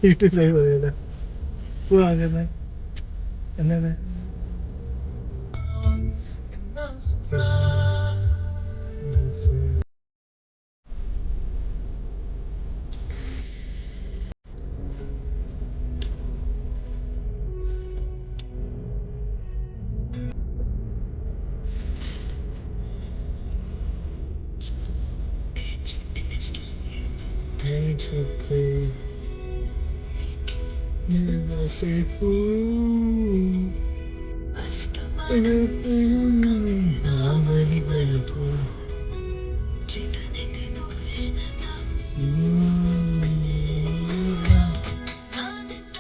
വീട്ടിലായി പോയല്ലേ പോവാങ്ങുന്നത് എന്താണ് ഉണ്ട്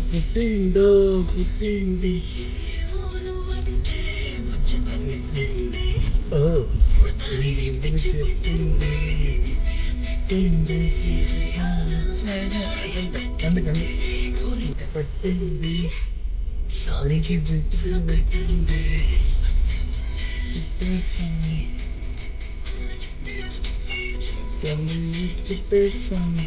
കുട്ടിയുണ്ടോ കുട്ടിയുണ്ട് ഓ കണ്ട് കണ്ട് പട്ടിണ്ട് പേഴ്സാണ്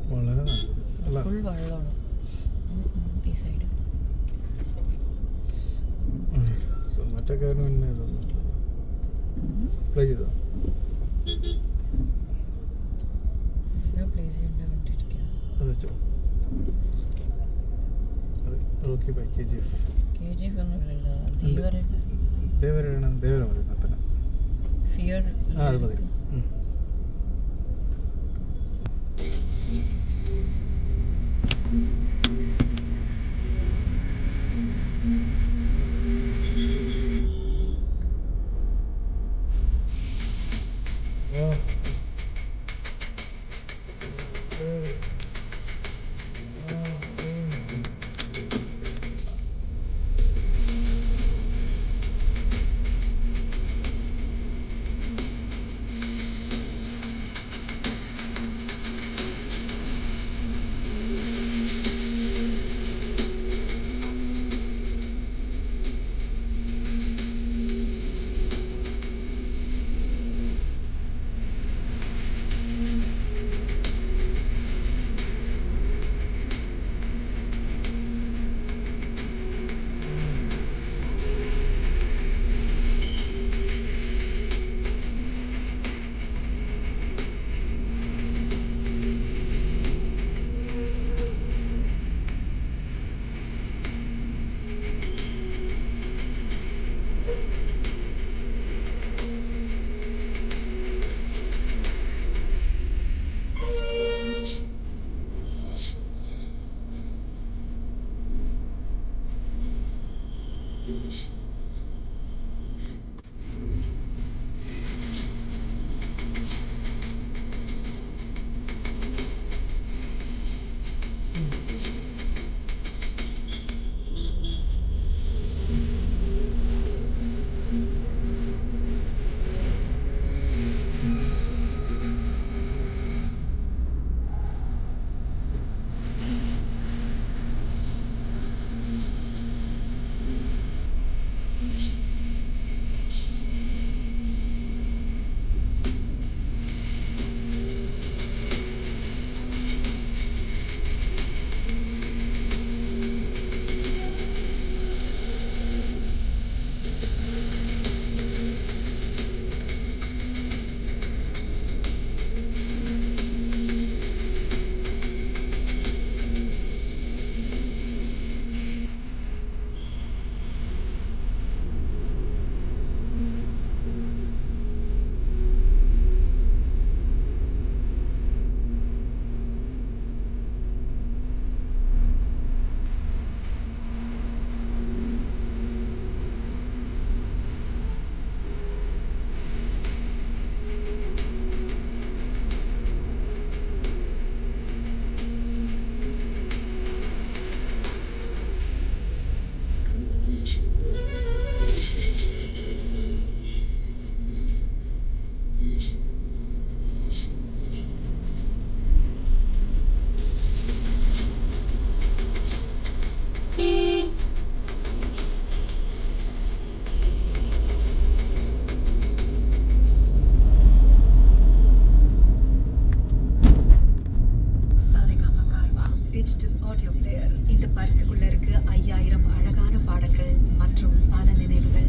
വളരെ നല്ലത് അല്ല ഫുൾ വെള്ളമാണ് ഈ സൈഡ്. മറ്റേക്കാരന് പിന്നെ ഇതൊന്നുമില്ലല്ലോ. പ്ലേ ചെയ്തോ? പ്ലേ ചെയ്യേണ്ട കണ്ടിരിക്കുക. അത് വെച്ചോ. അത് റോക്കി ബൈ KGF. KGF ഒന്നുമില്ലല്ലോ. ദേവര ദേവര മതി അത്ര. ഫിയർ ആ അത് മതി. Digital audio player. இந்த பரிசுக்குள்ள இருக்கு 5000 அழகான பாடல்கள் மற்றும் பல நினைவுகள்.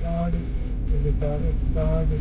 காடு இதுக்காக காடு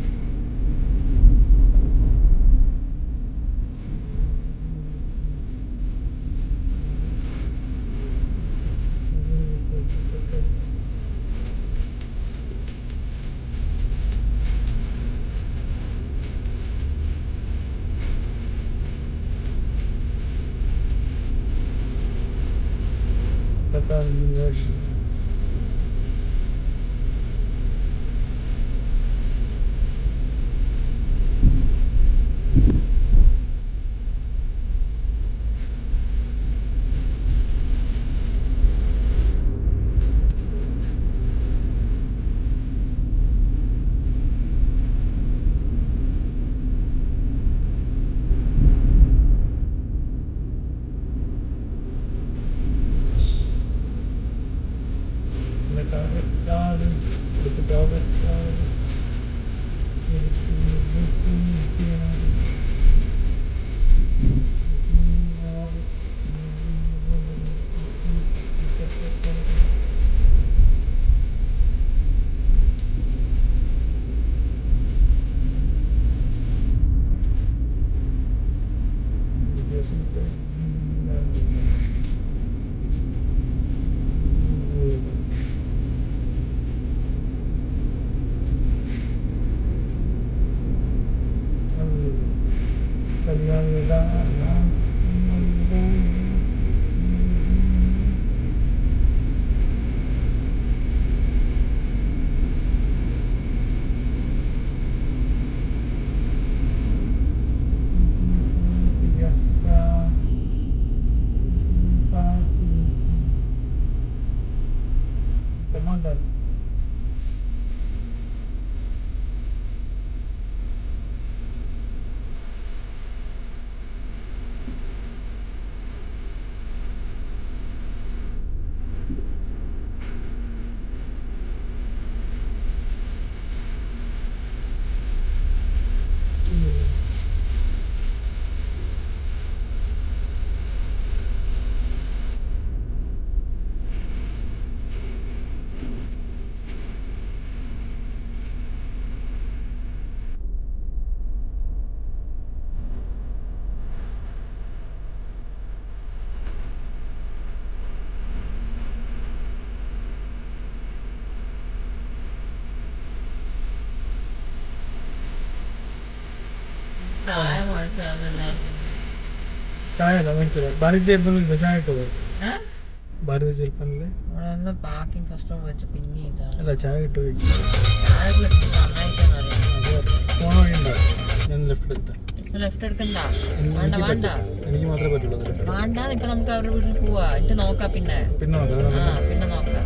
ചായ കുഴപ്പമില്ല. ചായ മനസ്സിലായി ഭാരതി ചേർന്നില്ല ചായ ഇട്ടത് ഭാരതി ചേർക്കാനില്ലേ അവിടെ ഒന്ന് പാക്കിങ് ഫസ്റ്റ് വെച്ച് പിന്നെ അല്ല ചായ ഇട്ട് ചായ നന്നായിട്ടാണ് ഫോൺ വഴി ഉണ്ടാവും ഞാൻ ലെഫ്റ്റ് എടുത്തിട്ട് ലെഫ്റ്റ് എടുക്കണ്ട. വേണ്ട വേണ്ട എനിക്ക് മാത്രമേ പറ്റുള്ളൂ വേണ്ട. ഇപ്പൊ നമുക്ക് അവരുടെ വീട്ടിൽ പോവാ. എന്നിട്ട് നോക്കാം. പിന്നെ നോക്കാം പിന്നെ നോക്കാം.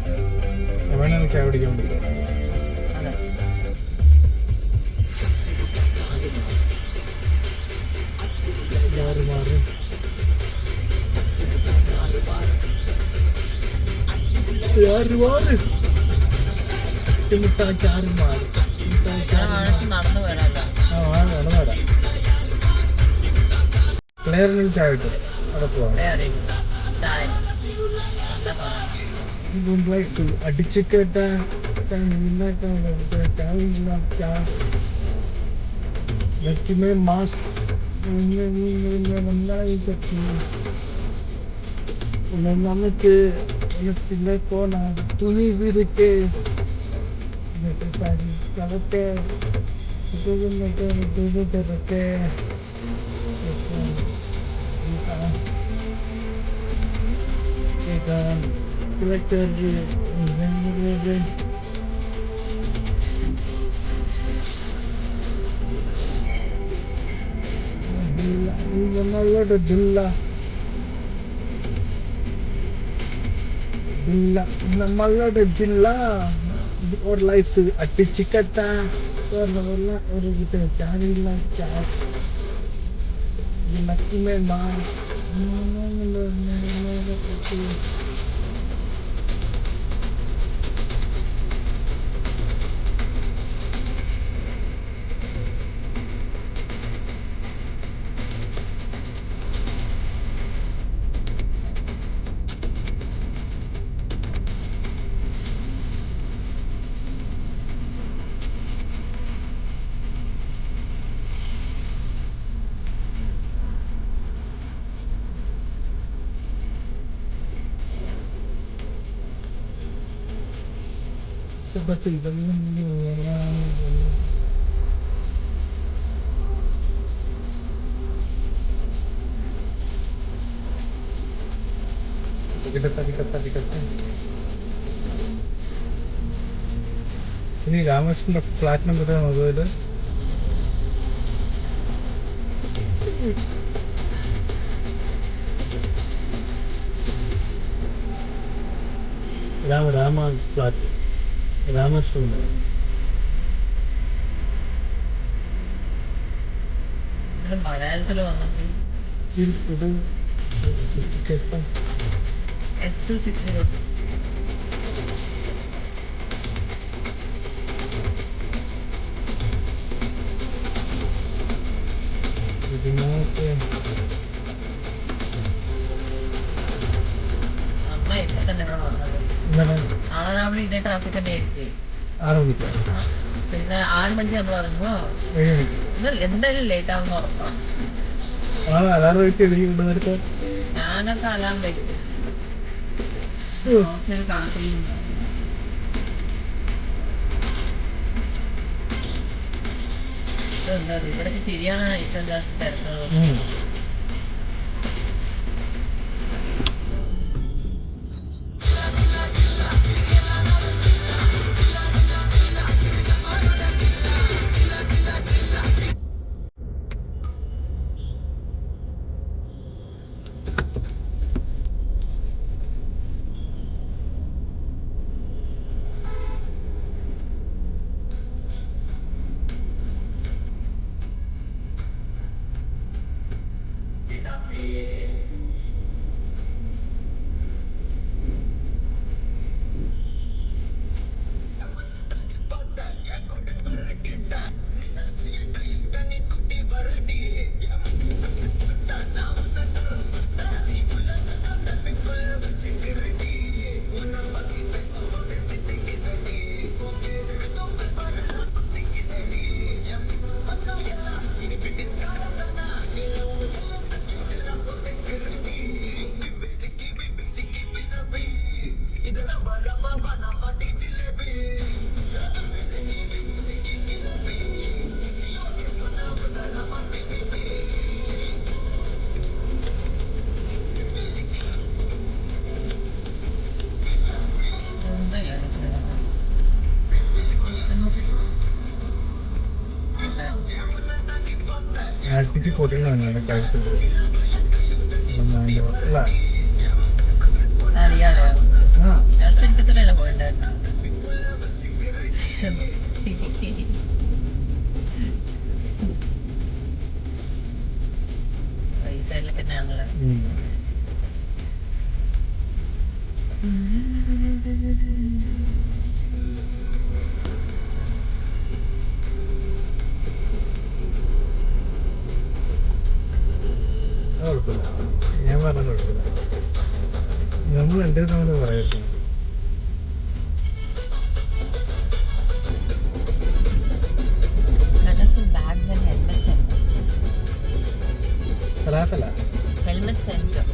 വേണമെങ്കിൽ ചായ കുടിക്കാൻ വേണ്ടി അതെ. നടന്നു വരാല്ലോ. ക്ലിയറിൽ ചായ ഇട്ടു അവിടെ പോവാം. അടിച്ചു കേട്ടാ മാസ് നമുക്ക് മനസ്സിലെ പോണ തുണിവിരിക്കെ കളത്തെ തിരക്കെ നമ്മളുടെ ജില്ല ഒരു ലൈഫ് അട്ടിച്ചിക്കട്ട ഒരു കാര്യമില്ല cash mass seperti kita ini രാമകൃഷ്ണന്റെ flat number mobile Rama flat Ramakrishnan മലയാളത്തില് വന്നിട്ട് ഇത് S260 ഇതിനകത്ത് അമ്മ ഇപ്പൊ തന്നെ ഇവിടെ വന്നത്. ഇന്നലെ നാളെ രാവിലെ ഇതേ ട്രാഫിക് തന്നെ ആയിരിക്കും. 6 മണിക്ക് പിന്നെ 6 മണിക്ക് നമ്മൾ ഇറങ്ങുമോ? 7 മണിക്ക് ഇന്ന് എന്തായാലും ലേറ്റ് ആവുന്ന ഉറപ്പാണ്. അലാറം വെച്ച് എനിക്ക് നേരത്തെ ഞാനൊക്കെ അലാം വെക്കും. കാത്തിരിക്കുന്നു. ഇവിടെ തിരിയാണ് ഏറ്റവും ജാസ്തി തിരക്കുന്നത്. അടുപ്പിച്ച് പൊടിയുന്നതാണ് കഴുത്തിൽ അല്ല അറിയാലോ ആ എനിക്ക് ഇത്രയല്ല പോയിണ്ടായിരുന്നു ഈ സൈഡിലൊക്കെ ഞങ്ങള് കുഴപ്പമില്ല ഞാൻ പറഞ്ഞ കുഴപ്പമില്ല നമ്മൾ എൻ്റെ നമ്മൾ പറയട്ടെ bags and helmet center. ഫലാഫല Helmet center.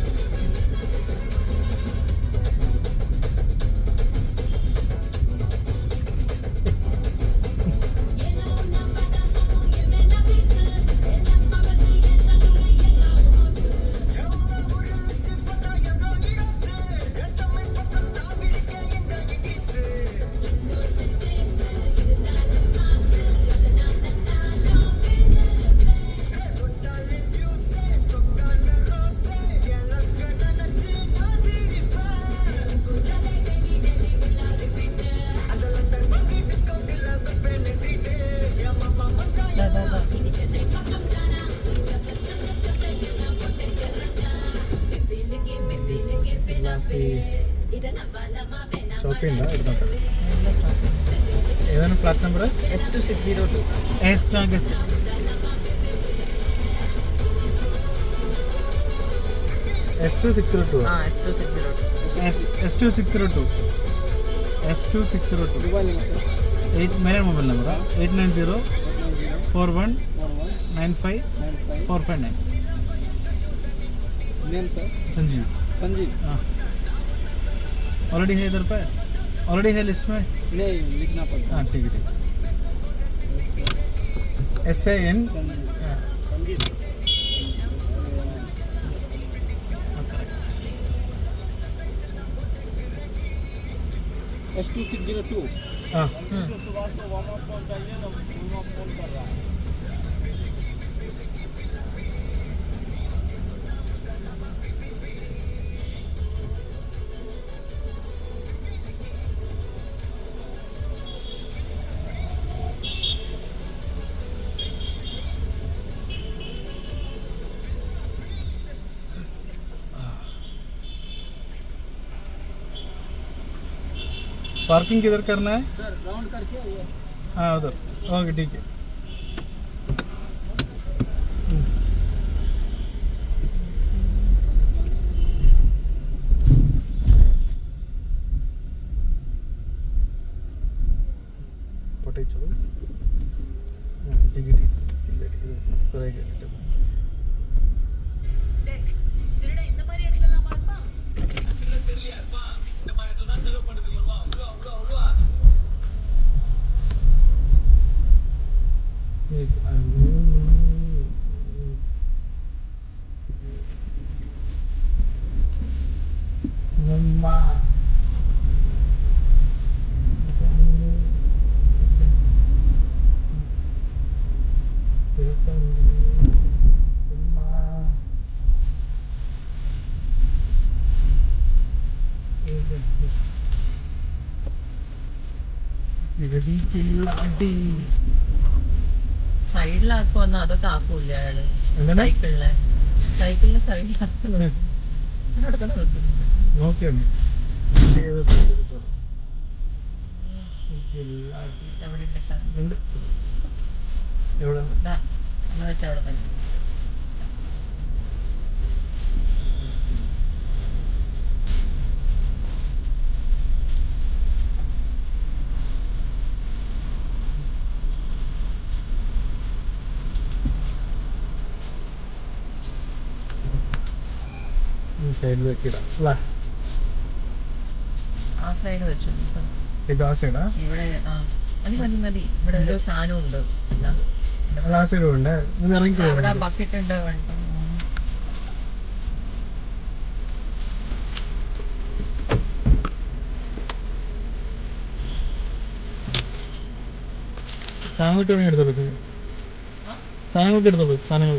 Shopping ഉണ്ടോ എടുത്തോട്ടെ ഏതാണ് flat number S2602. S2602 S2602. S2602 मेरा mobile number 890419545 name sir Sanjeev Sanjeev हाँ ऑलरेडी है इधर पे ऑलरेडी है लिस्ट में नहीं लिखना पड़ता हाँ ठीक है SAN संजीव S2602 हाँ सुबह को वार्म अप फोन चाहिए ना वार्म अप फोन कर रहा है पार्किंग किधर करना है सर राउंड करके आइए हाँ उधर ओके ठीक है പൊട്ടിച്ചോളൂ ജിഗിടി കുറേ കേട്ടിട്ട് സൈഡിലാക്കുവന്നോ അതൊക്കെ ആക്കൂല അയാള് സൈക്കിളിലെ സൈഡിലാക്കുന്നു നോക്കിയാണ് എവിടെ വെച്ചവിടെ തന്നെ സൈഡിൽ വെക്കിടാം അല്ലേ ആ സൈഡ് വെച്ചു ഇത് ആ സൈഡാ ഇവിടെ മതി മതി മതി ഇവിടെ എന്തോ സാധനം ഉണ്ട് അത് ആ സൈഡ് വേണ്ടേ ഇത് ഇറങ്ങി അവിടെ ബക്കറ്റ് ഉണ്ട് വേണ്ട സാധനങ്ങളൊക്കെ എടുത്തോളൂ സാധനങ്ങളൊക്കെ എടുത്തോളൂ സാധനങ്ങൾ